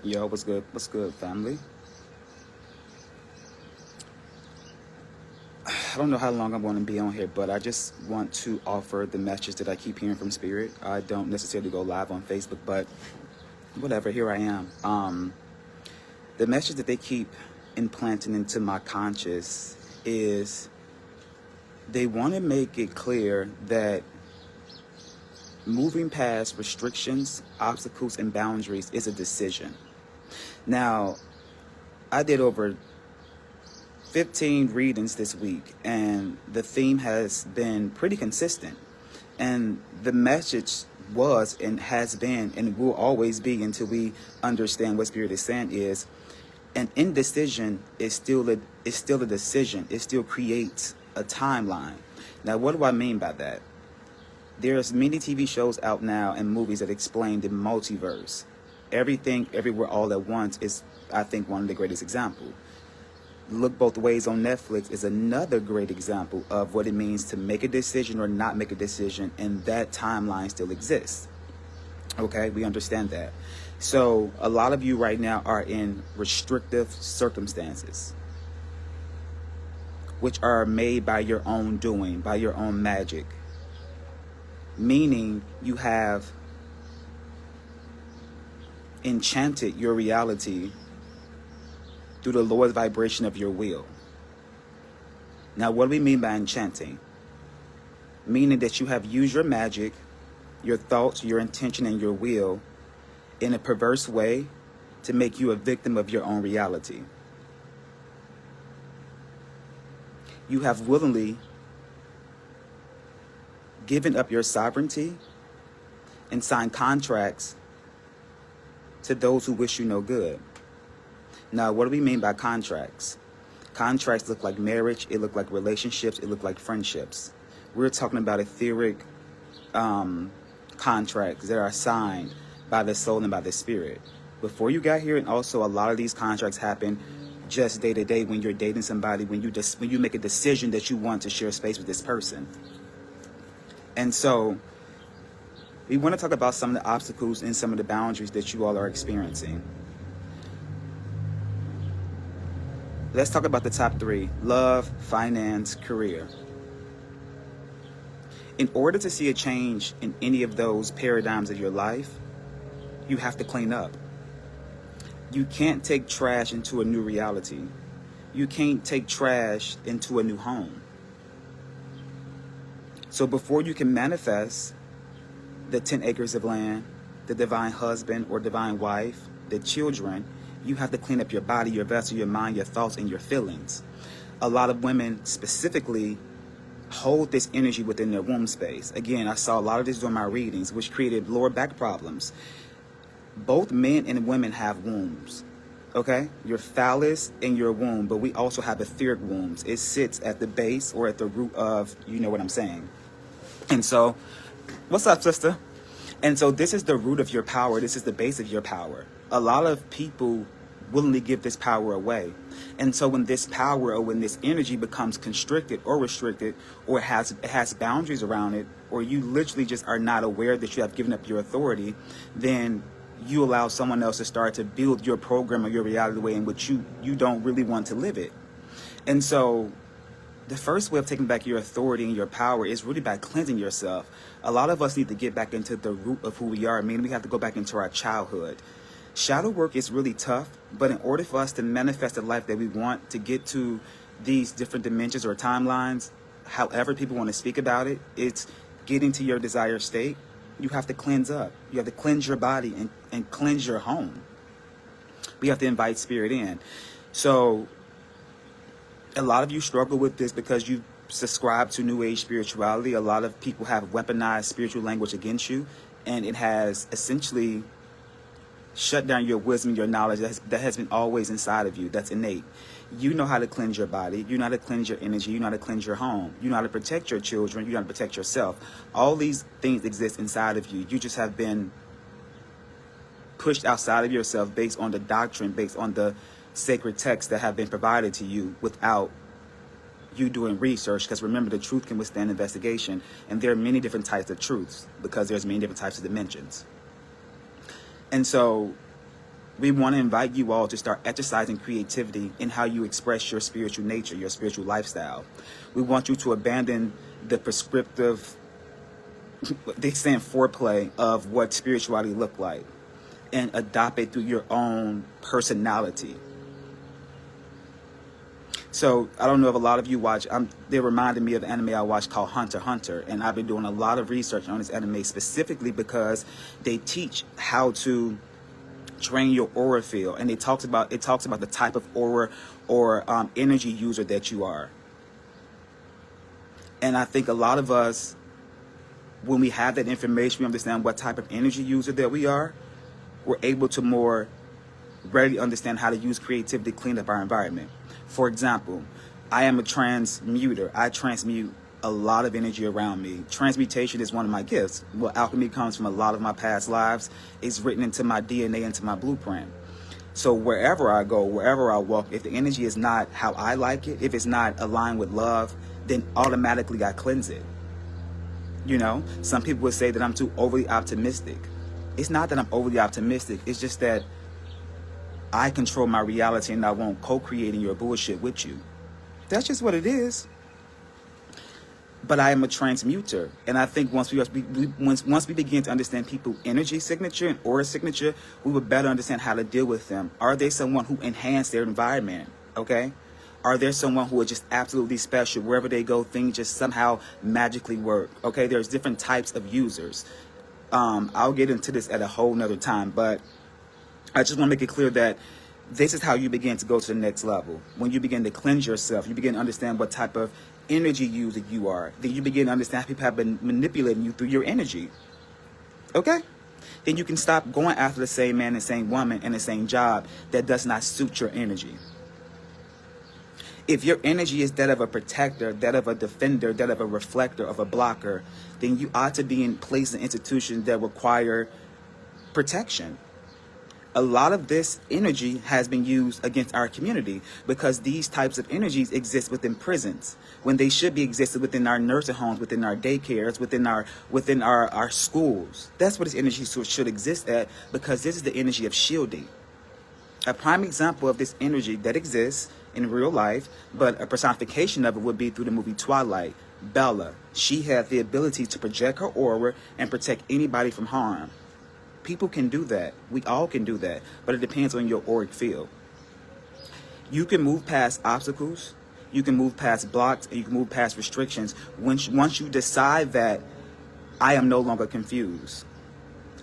Yo, what's good? What's good, family? I don't know how long I'm going to be on here, but I just want to offer the message that I keep hearing from Spirit. I don't necessarily go live on Facebook, but whatever, here I am. The message that they keep implanting into my conscious is they want to make it clear that moving past restrictions, obstacles, and boundaries is a decision. Now, I did over 15 readings this week, and the theme has been pretty consistent. And the message was and has been and will always be until we understand what Spirit is saying is an indecision is still a decision. It still creates a timeline. Now, what do I mean by that? There's many TV shows out now and movies that explain the multiverse. Everything, everywhere, all at once is, I think, one of the greatest examples. Look Both Ways on Netflix is another great example of what it means to make a decision or not make a decision, and that timeline still exists. Okay, we understand that. So a lot of you right now are in restrictive circumstances, which are made by your own doing, by your own magic. Meaning you have enchanted your reality through the lowest vibration of your will. Now, what do we mean by enchanting? Meaning that you have used your magic, your thoughts, your intention, and your will in a perverse way to make you a victim of your own reality. You have willingly given up your sovereignty and signed contracts to those who wish you no good. Now, what do we mean by contracts? Contracts look like marriage, it look like relationships, it look like friendships. We're talking about etheric contracts that are signed by the soul and by the spirit. Before you got here, and also a lot of these contracts happen just day to day when you're dating somebody, when you make a decision that you want to share space with this person. And so we want to talk about some of the obstacles and some of the boundaries that you all are experiencing. Let's talk about the top three: love, finance, career. In order to see a change in any of those paradigms of your life, you have to clean up. You can't take trash into a new reality. You can't take trash into a new home. So before you can manifest the 10 acres of land, the divine husband or divine wife, the children, you have to clean up your body, your vessel, your mind, your thoughts, and your feelings. A lot of women specifically hold this energy within their womb space. Again, I saw a lot of this during my readings, which created lower back problems. Both men and women have wombs, okay? Your phallus and your womb, but we also have etheric wombs. It sits at the base or at the root of, you know what I'm saying. And so, what's up, sister? And so this is the root of your power. This is the base of your power. A lot of people willingly give this power away. And so when this power or when this energy becomes constricted or restricted, or it has boundaries around it, or you literally just are not aware that you have given up your authority, then you allow someone else to start to build your program or your reality the way in which you don't really want to live it. And so the first way of taking back your authority and your power is really by cleansing yourself. A lot of us need to get back into the root of who we are, meaning we have to go back into our childhood. Shadow work is really tough, but in order for us to manifest the life that we want, to get to these different dimensions or timelines, however people want to speak about it, it's getting to your desired state. You have to cleanse up. You have to cleanse your body and cleanse your home. We have to invite spirit in. So a lot of you struggle with this because you subscribe to New Age spirituality. A lot of people have weaponized spiritual language against you, and it has essentially shut down your wisdom, your knowledge that has been always inside of you, that's innate. You know how to cleanse your body. You know how to cleanse your energy. You know how to cleanse your home. You know how to protect your children. You know how to protect yourself. All these things exist inside of you. You just have been pushed outside of yourself based on the doctrine, based on the sacred texts that have been provided to you without you doing research. Because remember, the truth can withstand investigation, and there are many different types of truths because there's many different types of dimensions. And so We want to invite you all to start exercising creativity in how you express your spiritual nature, your spiritual lifestyle. We want you to abandon the prescriptive, they saying foreplay of what spirituality look like, and adopt it through your own personality. So I don't know if a lot of you watch, they reminded me of the anime I watched called Hunter x Hunter, and I've been doing a lot of research on this anime specifically because they teach how to train your aura field, and it talks about the type of aura or energy user that you are. And I think a lot of us, when we have that information, we understand what type of energy user that we are, we're able to more readily understand how to use creativity to clean up our environment. For example, I am a transmuter. I transmute a lot of energy around me. Transmutation is one of my gifts. Well, alchemy comes from a lot of my past lives. It's written into my DNA, into my blueprint. So wherever I go, wherever I walk, if the energy is not how I like it, if it's not aligned with love, then automatically I cleanse it. You know, some people would say that I'm too overly optimistic. It's not that I'm overly optimistic. It's just that I control my reality and I won't co-create in your bullshit with you. That's just what it is. But I am a transmuter, and I think once we begin to understand people's energy signature and aura signature, we will better understand how to deal with them. Are they someone who enhance their environment? Okay, are there someone who is just absolutely special? Wherever they go, things just somehow magically work. Okay, there's different types of users. I'll get into this at a whole nother time, but I just want to make it clear that this is how you begin to go to the next level. When you begin to cleanse yourself, you begin to understand what type of energy user you are. Then you begin to understand how people have been manipulating you through your energy. Okay? Then you can stop going after the same man, the same woman, and the same job that does not suit your energy. If your energy is that of a protector, that of a defender, that of a reflector, of a blocker, then you ought to be in place in institutions that require protection. A lot of this energy has been used against our community because these types of energies exist within prisons when they should be existed within our nursing homes, within our daycares, within our schools. That's what this energy should exist at, because this is the energy of shielding. A prime example of this energy that exists in real life, but a personification of it would be through the movie Twilight. Bella, she had the ability to project her aura and protect anybody from harm. People can do that. We all can do that. But it depends on your auric field. You can move past obstacles. You can move past blocks. And you can move past restrictions once you decide that I am no longer confused.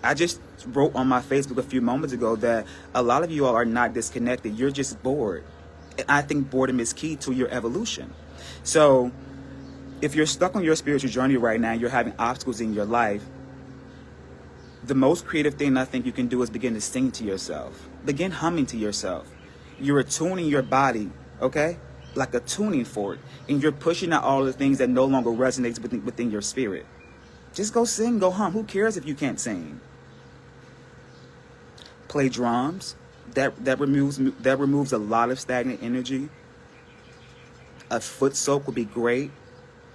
I just wrote on my Facebook a few moments ago that a lot of you all are not disconnected. You're just bored. And I think boredom is key to your evolution. So if you're stuck on your spiritual journey right now, you're having obstacles in your life, the most creative thing I think you can do is begin to sing to yourself. Begin humming to yourself. You're attuning your body, okay? Like a tuning fork. And you're pushing out all the things that no longer resonates within your spirit. Just go sing, go hum. Who cares if you can't sing? Play drums. That removes a lot of stagnant energy. A foot soak would be great.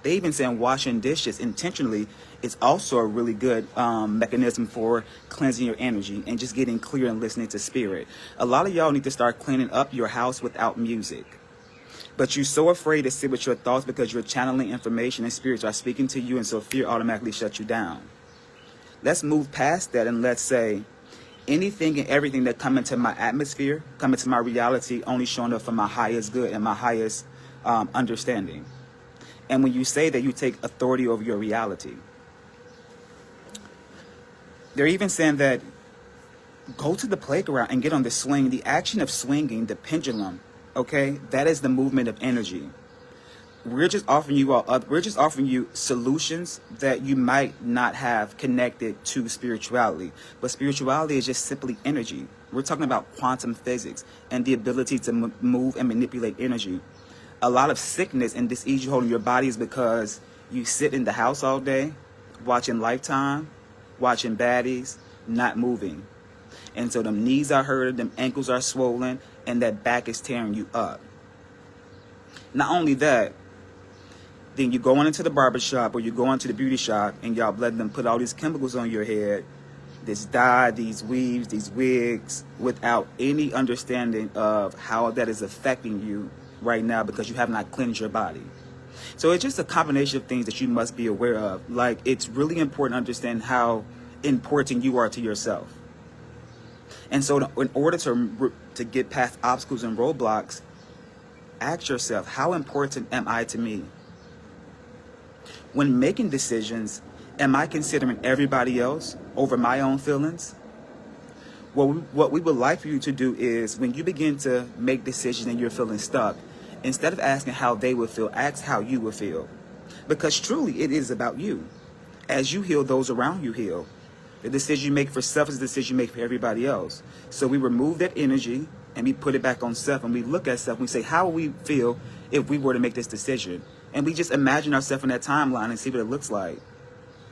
They even say washing dishes intentionally is also a really good mechanism for cleansing your energy and just getting clear and listening to spirit. A lot of y'all need to start cleaning up your house without music. But you're so afraid to sit with your thoughts because you're channeling information and spirits are speaking to you, and so fear automatically shuts you down. Let's move past that and let's say anything and everything that come into my atmosphere, come into my reality, only showing up for my highest good and my highest understanding. And when you say that, you take authority over your reality. They're even saying that go to the playground and get on the swing. The action of swinging, the pendulum, okay, that is the movement of energy. We're just offering you solutions that you might not have connected to spirituality. But spirituality is just simply energy. We're talking about quantum physics and the ability to move and manipulate energy. A lot of sickness and disease you hold in your body is because you sit in the house all day, watching Lifetime, watching baddies, not moving. And so them knees are hurting, them ankles are swollen, and that back is tearing you up. Not only that, then you go into the barber shop or you go into the beauty shop and y'all let them put all these chemicals on your head this dye, these weaves, these wigs, without any understanding of how that is affecting you right now because you have not cleansed your body. So it's just a combination of things that you must be aware of. Like, it's really important to understand how important you are to yourself. And so in order to get past obstacles and roadblocks, ask yourself, how important am I to me? When making decisions, am I considering everybody else over my own feelings? What we would like for you to do is, when you begin to make decisions and you're feeling stuck, instead of asking how they would feel, ask how you would feel. Because truly, it is about you. As you heal, those around you heal. The decision you make for self is the decision you make for everybody else. So we remove that energy and we put it back on self, and we look at self and we say, how would we feel if we were to make this decision? And we just imagine ourselves in that timeline and see what it looks like.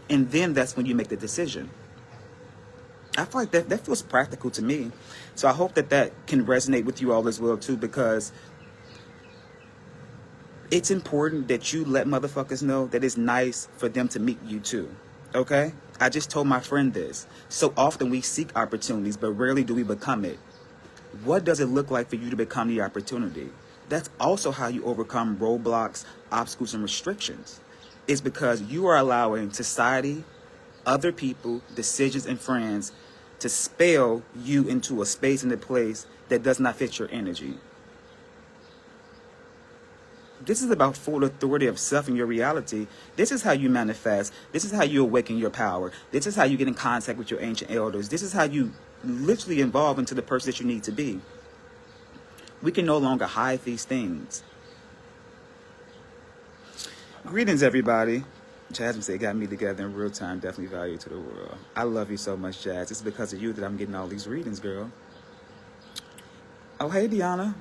And then that's when you make the decision. I feel like that feels practical to me. So I hope that can resonate with you all as well too, because it's important that you let motherfuckers know that it's nice for them to meet you too. Okay? I just told my friend this. So often we seek opportunities, but rarely do we become it. What does it look like for you to become the opportunity? That's also how you overcome roadblocks, obstacles, and restrictions. It's because you are allowing society, other people, decisions, and friends to spell you into a space and a place that does not fit your energy. This is about full authority of self and your reality. This is how you manifest. This is how you awaken your power. This is how you get in contact with your ancient elders. This is how you literally evolve into the person that you need to be. We can no longer hide these things. Greetings, everybody. Jasmine said, got me together in real time. Definitely value to the world. I love you so much, Jazz. It's because of you that I'm getting all these readings, girl. Oh, hey, Deanna.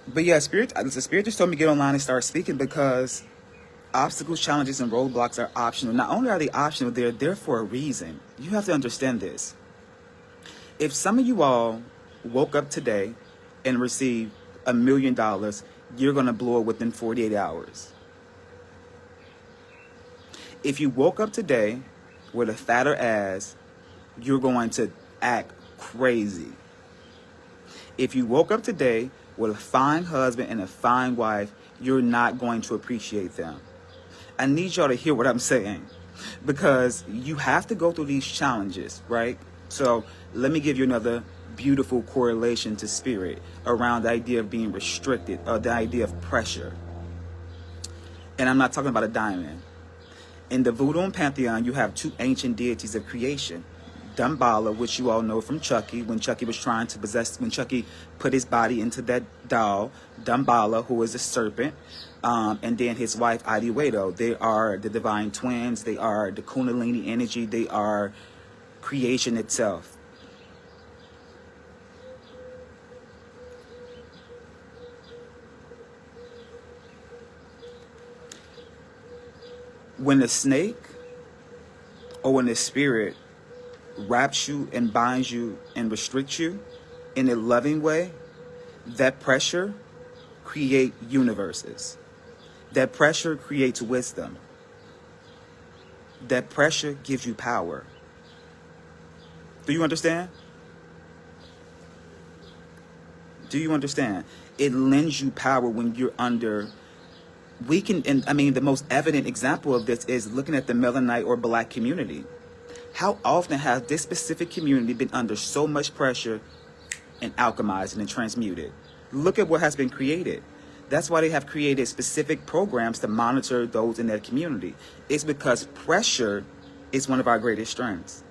But yeah, the spirit just told me to get online and start speaking, because obstacles, challenges, and roadblocks are optional. Not only are they optional, they're there for a reason. You have to understand this. If some of you all woke up today and received $1 million, you're going to blow it within 48 hours. If you woke up today with a fatter ass, you're going to act crazy. If you woke up today with a fine husband and a fine wife, you're not going to appreciate them. I need y'all to hear what I'm saying, because you have to go through these challenges, right? So let me give you another beautiful correlation to spirit around the idea of being restricted, or the idea of pressure. And I'm not talking about a diamond. In the Voodoo and Pantheon, you have two ancient deities of creation. Damballa, which you all know from Chucky, when Chucky was trying to possess, when Chucky put his body into that doll, Damballa, who is a serpent, and then his wife, Adiwedo. They are the divine twins. They are the Kundalini energy. They are creation itself. When the snake, or when the spirit wraps you and binds you and restricts you in a loving way, that pressure creates universes. That pressure creates wisdom. That pressure gives you power. Do you understand? Do you understand? It lends you power when you're under. The most evident example of this is looking at the Melaninite or Black community. How often has this specific community been under so much pressure and alchemized and transmuted? Look at what has been created. That's why they have created specific programs to monitor those in their community. It's because pressure is one of our greatest strengths.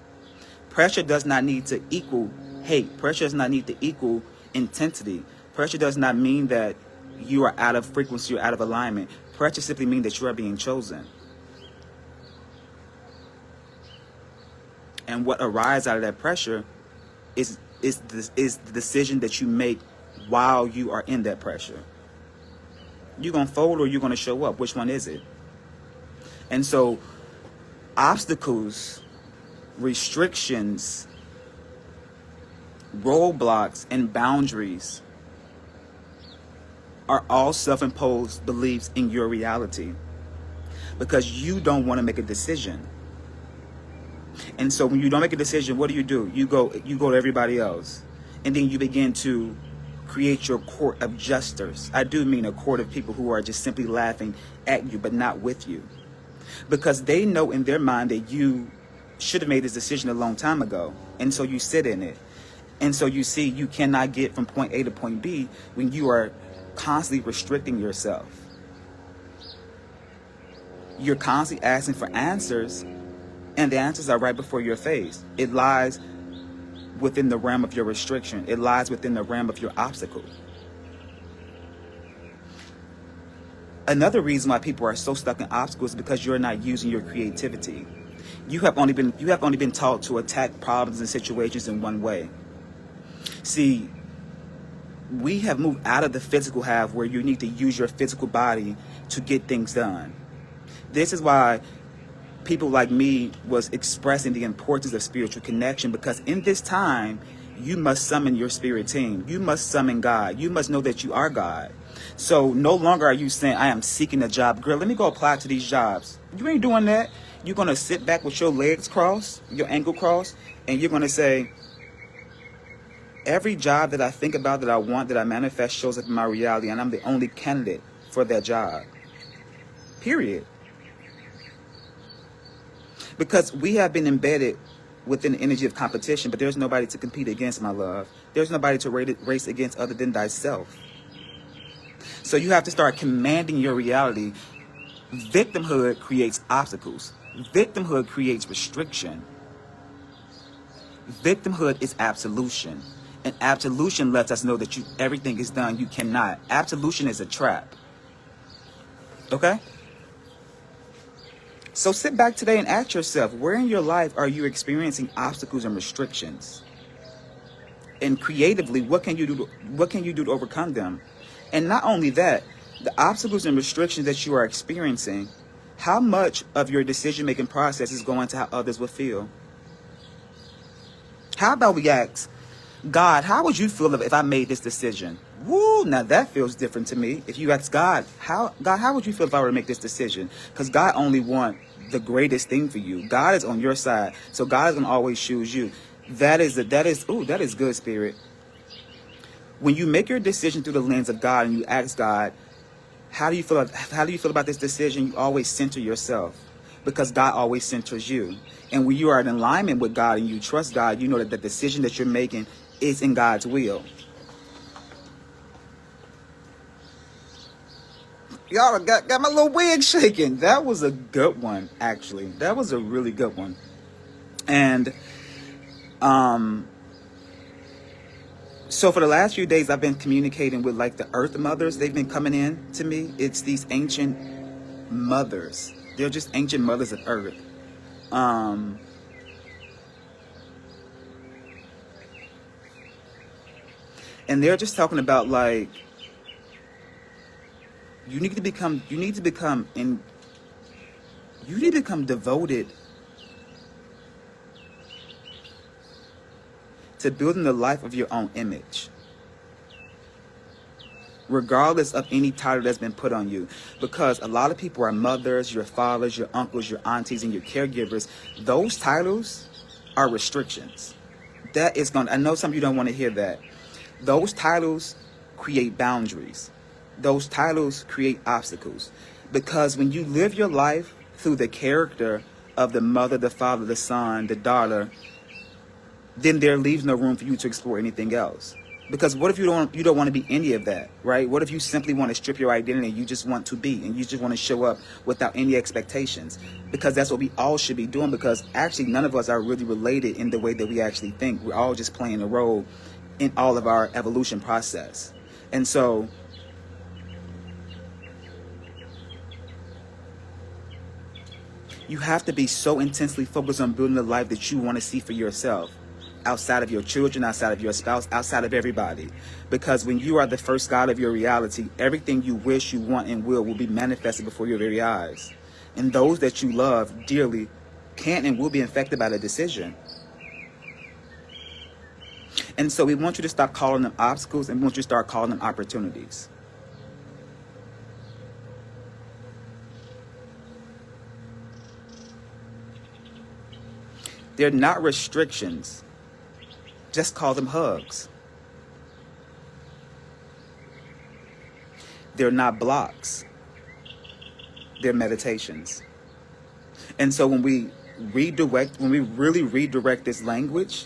Pressure does not need to equal hate. Pressure does not need to equal intensity. Pressure does not mean that you are out of frequency or out of alignment. Pressure simply means that you are being chosen. And what arises out of that pressure is the decision that you make while you are in that pressure. You're going to fold or you're going to show up. Which one is it? And so obstacles, restrictions, roadblocks, and boundaries are all self-imposed beliefs in your reality, because you don't want to make a decision. And so when you don't make a decision, what do? You go to everybody else. And then you begin to create your court of jesters. I do mean a court of people who are just simply laughing at you, but not with you. Because they know in their mind that you should have made this decision a long time ago. And so you sit in it. And so you see you cannot get from point A to point B when you are constantly restricting yourself. You're constantly asking for answers, and the answers are right before your face. It lies within the realm of your restriction. It lies within the realm of your obstacle. Another reason why people are so stuck in obstacles is because you're not using your creativity. You have only been taught to attack problems and situations in one way. See, we have moved out of the physical half where you need to use your physical body to get things done. This is why people like me was expressing the importance of spiritual connection, because in this time, you must summon your spirit team. You must summon God. You must know that you are God. So no longer are you saying, I am seeking a job. Girl, let me go apply to these jobs. You ain't doing that. You're going to sit back with your legs crossed, your ankle crossed, and you're going to say, every job that I think about, that I want, that I manifest shows up in my reality, and I'm the only candidate for that job. Period. Because we have been embedded within the energy of competition, but there's nobody to compete against, my love. There's nobody to race against other than thyself. So you have to start commanding your reality. Victimhood creates obstacles. Victimhood creates restriction. Victimhood is absolution. And absolution lets us know that everything is done. You cannot. Absolution is a trap. Okay? So sit back today and ask yourself, where in your life are you experiencing obstacles and restrictions? And creatively, what can you do to overcome them? And not only that, the obstacles and restrictions that you are experiencing, how much of your decision-making process is going to how others will feel? How about we ask, God, how would you feel if I made this decision? Woo, now that feels different to me. If you ask God, how would you feel if I were to make this decision? Because God only wants the greatest thing for you. God is on your side. So God is going to always choose you. That is good, Spirit. When you make your decision through the lens of God and you ask God, how do you feel about this decision? You always center yourself, because God always centers you. And when you are in alignment with God and you trust God, you know that the decision that you're making is in God's will. Y'all got my little wig shaking. That was a good one, actually. That was a really good one. And so for the last few days, I've been communicating with like the earth mothers. They've been coming in to me. It's these ancient mothers. They're just ancient mothers of earth. And they're just talking about like, you need to become devoted to building the life of your own image, regardless of any title that's been put on you. Because a lot of people are mothers, your fathers, your uncles, your aunties, and your caregivers. Those titles are restrictions. I know some of you don't want to hear that. Those titles create boundaries. Those titles create obstacles. Because when you live your life through the character of the mother, the father, the son, the daughter, then there leaves no room for you to explore anything else. Because what if you don't want to be any of that, right? What if you simply want to strip your identity and you just want to be, and you just want to show up without any expectations? Because that's what we all should be doing, because actually none of us are really related in the way that we actually think. We're all just playing a role in all of our evolution process. And so you have to be so intensely focused on building the life that you want to see for yourself, outside of your children, outside of your spouse, outside of everybody. Because when you are the first God of your reality, everything you wish, you want, and will be manifested before your very eyes. And those that you love dearly can and will be affected by the decision. And so we want you to stop calling them obstacles, and we want you to start calling them opportunities. They're not restrictions. Just call them hugs. They're not blocks. They're meditations. And so when we really redirect this language,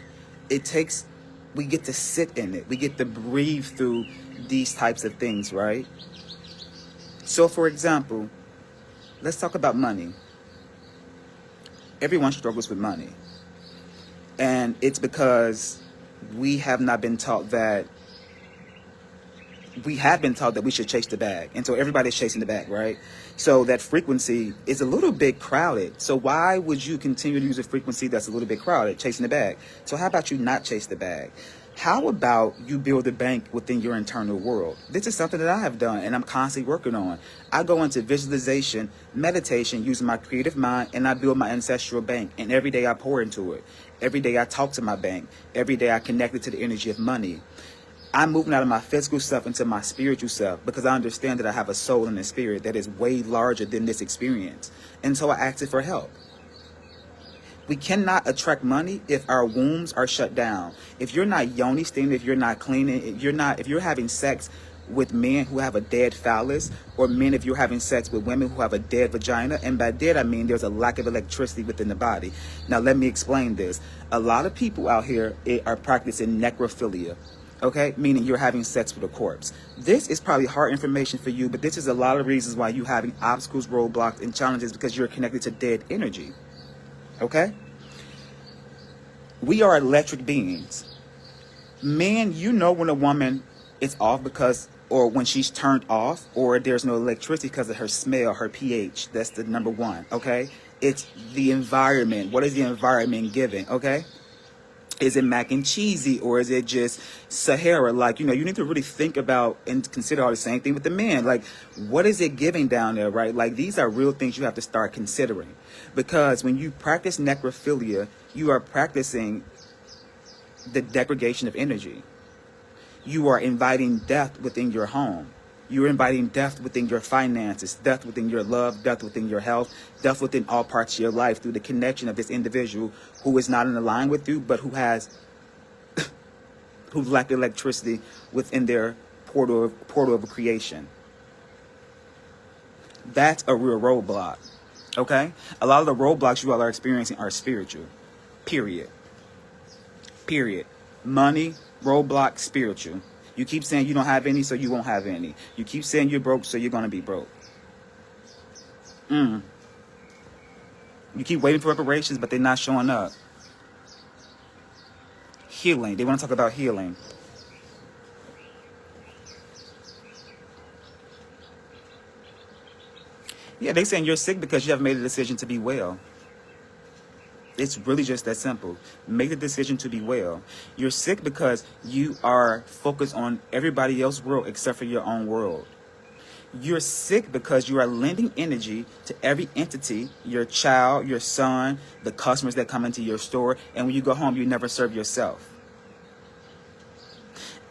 we get to sit in it. We get to breathe through these types of things, right? So for example, let's talk about money. Everyone struggles with money. And it's because we have been taught that we should chase the bag. And so everybody's chasing the bag, right? So that frequency is a little bit crowded. So why would you continue to use a frequency that's a little bit crowded, chasing the bag? So how about you not chase the bag? How about you build a bank within your internal world? This is something that I have done and I'm constantly working on. I go into visualization, meditation, using my creative mind, and I build my ancestral bank. And every day I pour into it. Every day I talk to my bank. Every day I connect it to the energy of money. I'm moving out of my physical self into my spiritual self because I understand that I have a soul and a spirit that is way larger than this experience. And so I ask it for help. We cannot attract money if our wombs are shut down. If you're not yoni steaming, if you're not cleaning, if you're having sex with men who have a dead phallus, or men if you're having sex with women who have a dead vagina, and by dead I mean there's a lack of electricity within the body. Now let me explain this. A lot of people out here are practicing necrophilia. Okay, meaning you're having sex with a corpse. This is probably hard information for you, but this is a lot of reasons why you're having obstacles, roadblocks, and challenges because you're connected to dead energy. Okay? We are electric beings. Men, you know when a woman is off or when she's turned off, or there's no electricity because of her smell, her pH. That's the number one, okay? It's the environment. What is the environment giving, okay? Is it mac and cheesy, or is it just Sahara? Like, you need to really think about and consider all the same thing with the men. Like, what is it giving down there, right? Like, these are real things you have to start considering. Because when you practice necrophilia, you are practicing the degradation of energy. You are inviting death within your home. You're inviting death within your finances, death within your love, death within your health, death within all parts of your life through the connection of this individual who is not in line with you, but who lack electricity within their portal of creation. That's a real roadblock. Okay? A lot of the roadblocks you all are experiencing are spiritual. Period. Money, roadblock, spiritual. You keep saying you don't have any, so you won't have any. You keep saying you're broke, so you're going to be broke. You keep waiting for reparations, but they're not showing up. Healing. They want to talk about healing. Yeah, they're saying you're sick because you haven't made a decision to be well. It's really just that simple. Make the decision to be well. You're sick because you are focused on everybody else's world except for your own world. You're sick because you are lending energy to every entity, your child, your son, the customers that come into your store, and when you go home, you never serve yourself.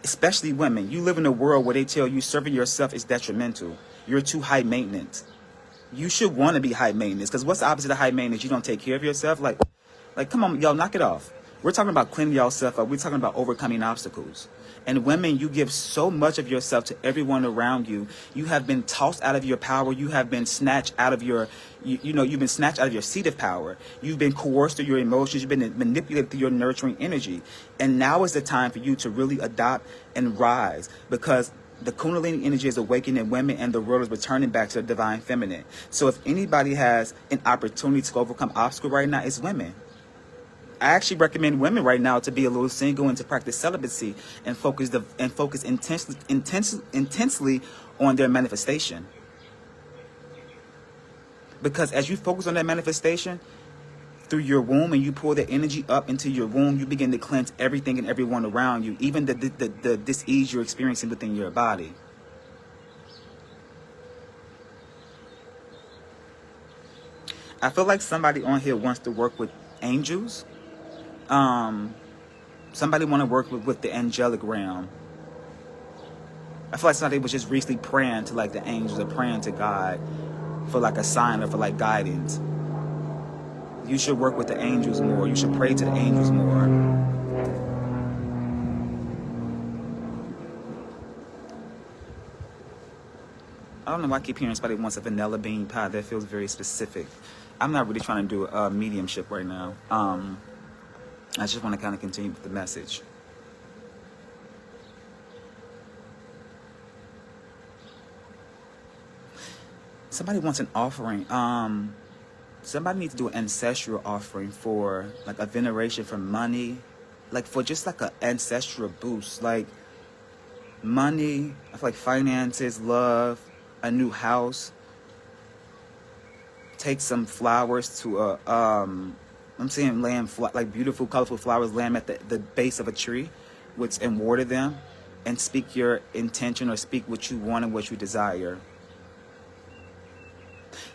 Especially women. You live in a world where they tell you serving yourself is detrimental. You're too high maintenance. You should want to be high maintenance, because what's the opposite of high maintenance? You don't take care of yourself? Like, come on, y'all, knock it off. We're talking about cleaning yourself up. We're talking about overcoming obstacles. And women, you give so much of yourself to everyone around you. You have been tossed out of your power. You have been snatched out of your, you've been snatched out of your seat of power. You've been coerced through your emotions. You've been manipulated through your nurturing energy. And now is the time for you to really adopt and rise, because the Kundalini energy is awakening in women, and the world is returning back to the divine feminine. So if anybody has an opportunity to overcome obstacles right now, it's women. I actually recommend women right now to be a little single and to practice celibacy and focus intensely on their manifestation. Because as you focus on that manifestation through your womb, and you pour the energy up into your womb, you begin to cleanse everything and everyone around you, even the dis-ease you're experiencing within your body. I feel like somebody on here wants to work with angels. Somebody want to work with the angelic realm. I feel like somebody was just recently praying to like the angels, or praying to God for like a sign or for like guidance. You should work with the angels more. You should pray to the angels more. I don't know why I keep hearing somebody wants a vanilla bean pie. That feels very specific. I'm not really trying to do a mediumship right now. I just want to kind of continue with the message. Somebody wants an offering. Somebody needs to do an ancestral offering for like a veneration for money, like for just like an ancestral boost, like money, I feel like finances, love, a new house. Take some flowers to a I'm seeing like beautiful, colorful flowers, lamb at the base of a tree, and water them, and speak your intention or speak what you want and what you desire.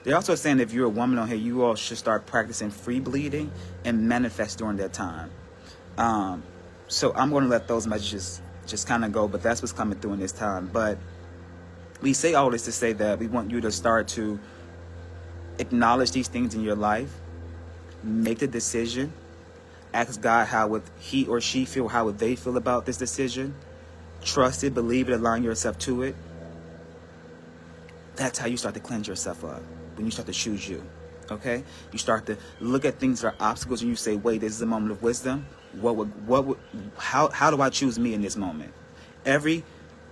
They're also saying if you're a woman on here, you all should start practicing free bleeding and manifest during that time. So I'm going to let those messages just kind of go, but that's what's coming through in this time. But we say all this to say that we want you to start to acknowledge these things in your life, make the decision, ask God how would he or she feel, how would they feel about this decision, trust it, believe it, align yourself to it. That's how you start to cleanse yourself up, when you start to choose you. Okay, you start to look at things that are obstacles and you say, wait, this is a moment of wisdom. How do I choose me in this moment? Every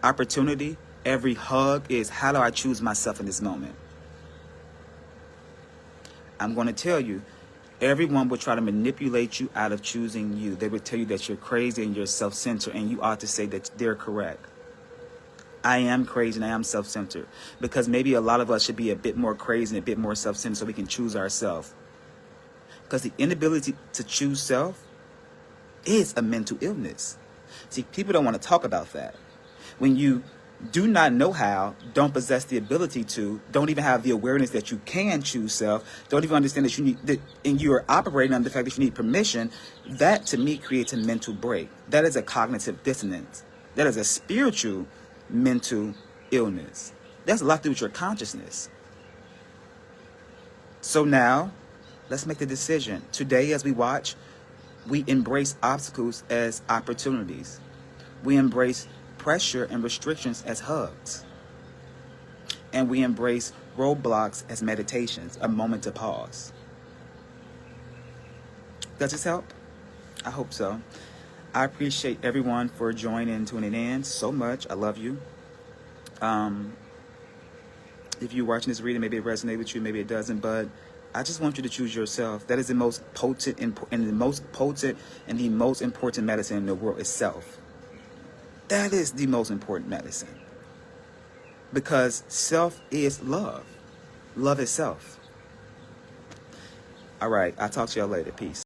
opportunity, every hug is, how do I choose myself in this moment? I'm going to tell you, everyone will try to manipulate you out of choosing you. They would tell you that you're crazy and you're self-centered, and you ought to say that they're correct. I am crazy and I am self-centered, because maybe a lot of us should be a bit more crazy and a bit more self-centered so we can choose ourselves. Because the inability to choose self is a mental illness. See, people don't want to talk about that. When you do not know how, don't possess the ability to, don't even have the awareness that you can choose self, don't even understand that you need that, and you are operating on the fact that you need permission, that to me creates a mental break. That is a cognitive dissonance. That is a spiritual mental illness. That's a lot to do with your consciousness. So now, let's make the decision. Today, as we watch, we embrace obstacles as opportunities. We embrace pressure and restrictions as hugs. And we embrace roadblocks as meditations, a moment to pause. Does this help? I hope so. I appreciate everyone for joining and tuning in so much. I love you. If you're watching this reading, maybe it resonates with you, maybe it doesn't, but I just want you to choose yourself. That is the most potent and the most important medicine in the world is self. That is the most important medicine. Because self is love. Love is self. All right, I'll talk to y'all later. Peace.